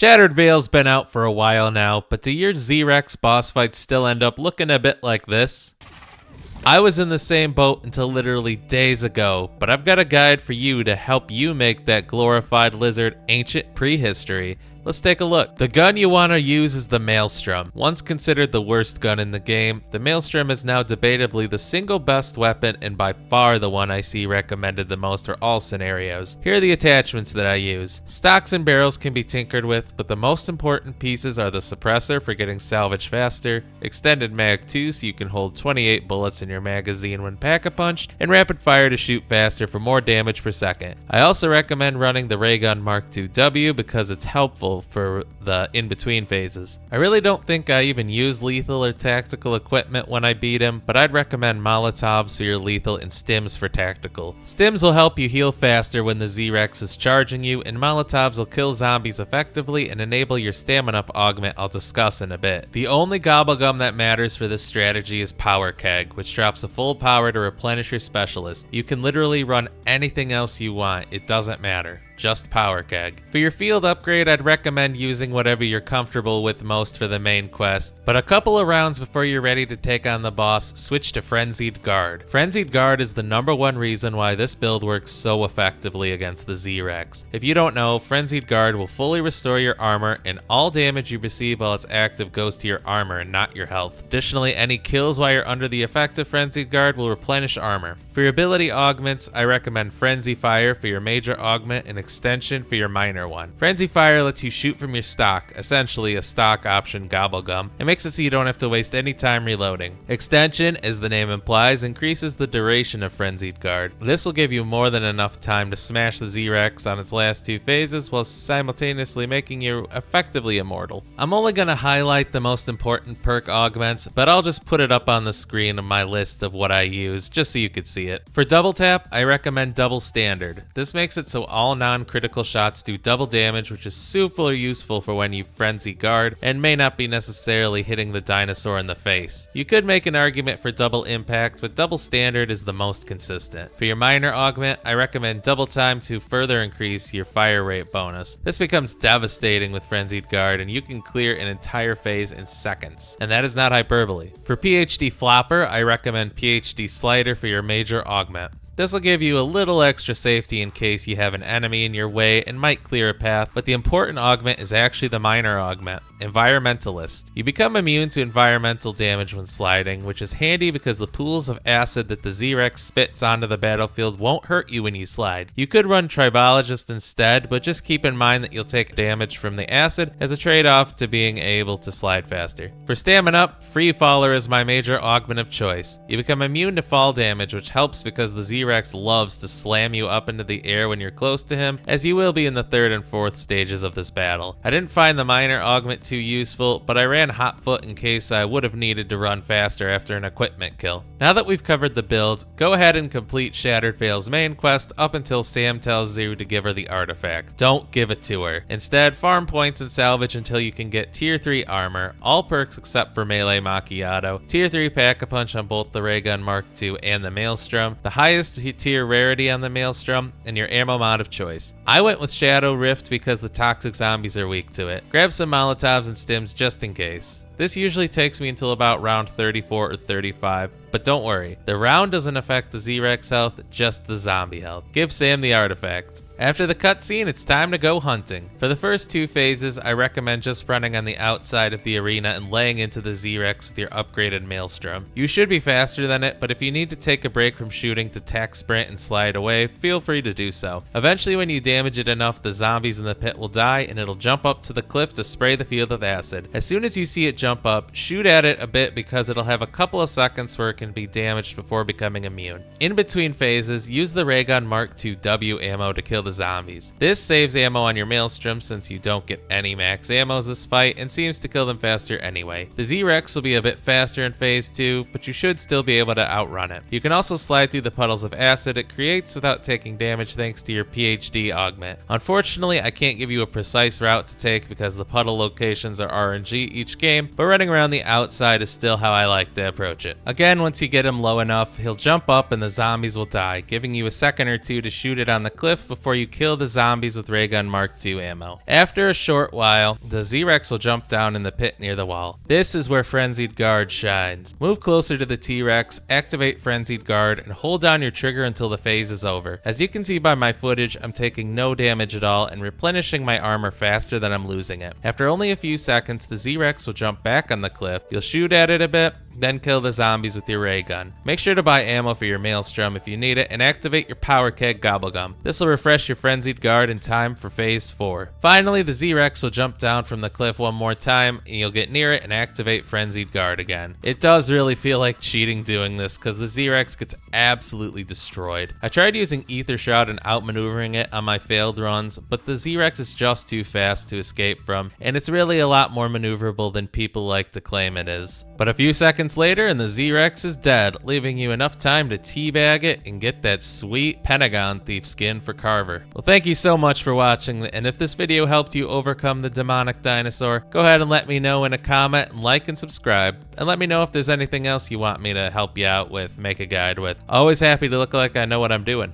Shattered Veil's been out for a while now, but do your Z-Rex boss fights still end up looking a bit like this? I was in the same boat until literally days ago, but I've got a guide for you to help you make that glorified lizard ancient prehistory. Let's take a look. The gun you want to use is the Maelstrom. Once considered the worst gun in the game, the Maelstrom is now debatably the single best weapon and by far the one I see recommended the most for all scenarios. Here are the attachments that I use. Stocks and barrels can be tinkered with, but the most important pieces are the suppressor for getting salvage faster, extended mag 2 so you can hold 28 bullets in your magazine when pack-a-punched, and rapid fire to shoot faster for more damage per second. I also recommend running the Ray Gun Mark II-W because it's helpful for the in-between phases. I really don't think I even use lethal or tactical equipment when I beat him, but I'd recommend Molotovs for your lethal and Stims for tactical. Stims will help you heal faster when the Z-Rex is charging you, and Molotovs will kill zombies effectively and enable your stamina up augment I'll discuss in a bit. The only gobblegum that matters for this strategy is Power Keg, which drops a full power to replenish your specialist. You can literally run anything else you want, it doesn't matter. Just Power Keg. For your field upgrade, I'd recommend using whatever you're comfortable with most for the main quest, but a couple of rounds before you're ready to take on the boss, switch to Frenzied Guard. Frenzied Guard is the #1 reason why this build works so effectively against the Z-Rex. If you don't know, Frenzied Guard will fully restore your armor, and all damage you receive while it's active goes to your armor and not your health. Additionally, any kills while you're under the effect of Frenzied Guard will replenish armor. For your ability augments, I recommend Frenzy Fire for your major augment and extension for your minor one. Frenzy Fire lets you shoot from your stock, essentially a stock option gobblegum. It makes it so you don't have to waste any time reloading. Extension, as the name implies, increases the duration of Frenzied Guard. This will give you more than enough time to smash the Z-Rex on its last 2 phases while simultaneously making you effectively immortal. I'm only going to highlight the most important perk augments, but I'll just put it up on the screen of my list of what I use just so you could see it. For double tap, I recommend Double Standard. This makes it so all non-critical shots do double damage, which is super useful for when you Frenzy Guard and may not be necessarily hitting the dinosaur in the face. You could make an argument for Double Impact, but Double Standard is the most consistent. For your minor augment, I recommend Double Time to further increase your fire rate bonus. This becomes devastating with Frenzied Guard, and you can clear an entire phase in seconds. And that is not hyperbole. For PhD Flopper, I recommend PhD Slider for your major augment. This will give you a little extra safety in case you have an enemy in your way and might clear a path, but the important augment is actually the minor augment, Environmentalist. You become immune to environmental damage when sliding, which is handy because the pools of acid that the Z-Rex spits onto the battlefield won't hurt you when you slide. You could run Tribologist instead, but just keep in mind that you'll take damage from the acid as a trade-off to being able to slide faster. For Stamina Up, Free Faller is my major augment of choice. You become immune to fall damage, which helps because the Z-Rex loves to slam you up into the air when you're close to him, as you will be in the 3rd and 4th stages of this battle. I didn't find the minor augment too useful, but I ran Hot Foot in case I would have needed to run faster after an equipment kill. Now that we've covered the build, go ahead and complete Shattered Veil's main quest up until Sam tells you to give her the artifact. Don't give it to her. Instead, farm points and salvage until you can get Tier 3 armor, all perks except for Melee Macchiato, Tier 3 Pack-a-Punch on both the Ray Gun Mark II and the Maelstrom, the highest tier rarity on the Maelstrom, and your ammo mod of choice. I went with Shadow Rift because the toxic zombies are weak to it. Grab some Molotovs and Stims just in case. This usually takes me until about round 34 or 35, but don't worry, the round doesn't affect the Z-Rex health, just the zombie health. Give Sam the artifact. After the cutscene, it's time to go hunting. For the first 2 phases, I recommend just running on the outside of the arena and laying into the Z-Rex with your upgraded Maelstrom. You should be faster than it, but if you need to take a break from shooting to tack sprint and slide away, feel free to do so. Eventually, when you damage it enough, the zombies in the pit will die and it'll jump up to the cliff to spray the field with acid. As soon as you see it jump up, shoot at it a bit because it'll have a couple of seconds where it can be damaged before becoming immune. In between phases, use the Ray Gun Mark II-W ammo to kill the zombies. This saves ammo on your Maelstrom since you don't get any max ammos this fight and seems to kill them faster anyway. The Z-Rex will be a bit faster in phase 2, but you should still be able to outrun it. You can also slide through the puddles of acid it creates without taking damage thanks to your PhD augment. Unfortunately, I can't give you a precise route to take because the puddle locations are RNG each game, but running around the outside is still how I like to approach it. Again, once you get him low enough, he'll jump up and the zombies will die, giving you a second or two to shoot it on the cliff before before you kill the zombies with Ray Gun Mark II ammo. After a short while, the Z-Rex will jump down in the pit near the wall. This is where Frenzied Guard shines. Move closer to the T-Rex, activate Frenzied Guard, and hold down your trigger until the phase is over. As you can see by my footage, I'm taking no damage at all and replenishing my armor faster than I'm losing it. After only a few seconds, the Z-Rex will jump back on the cliff. You'll shoot at it a bit, then kill the zombies with your ray gun. Make sure to buy ammo for your Maelstrom if you need it, and activate your Power Keg Gobblegum. This will refresh your Frenzied Guard in time for Phase 4. Finally, the Z-Rex will jump down from the cliff one more time, and you'll get near it and activate Frenzied Guard again. It does really feel like cheating doing this, because the Z-Rex gets absolutely destroyed. I tried using Ether Shroud and outmaneuvering it on my failed runs, but the Z-Rex is just too fast to escape from, and it's really a lot more maneuverable than people like to claim it is. But a few seconds later and the Z-Rex is dead, leaving you enough time to teabag it and get that sweet Pentagon Thief skin for Carver. Well, thank you so much for watching, and if this video helped you overcome the demonic dinosaur, go ahead and let me know in a comment, and like and subscribe, and let me know if there's anything else you want me to help you out with, make a guide with. Always happy to look like I know what I'm doing.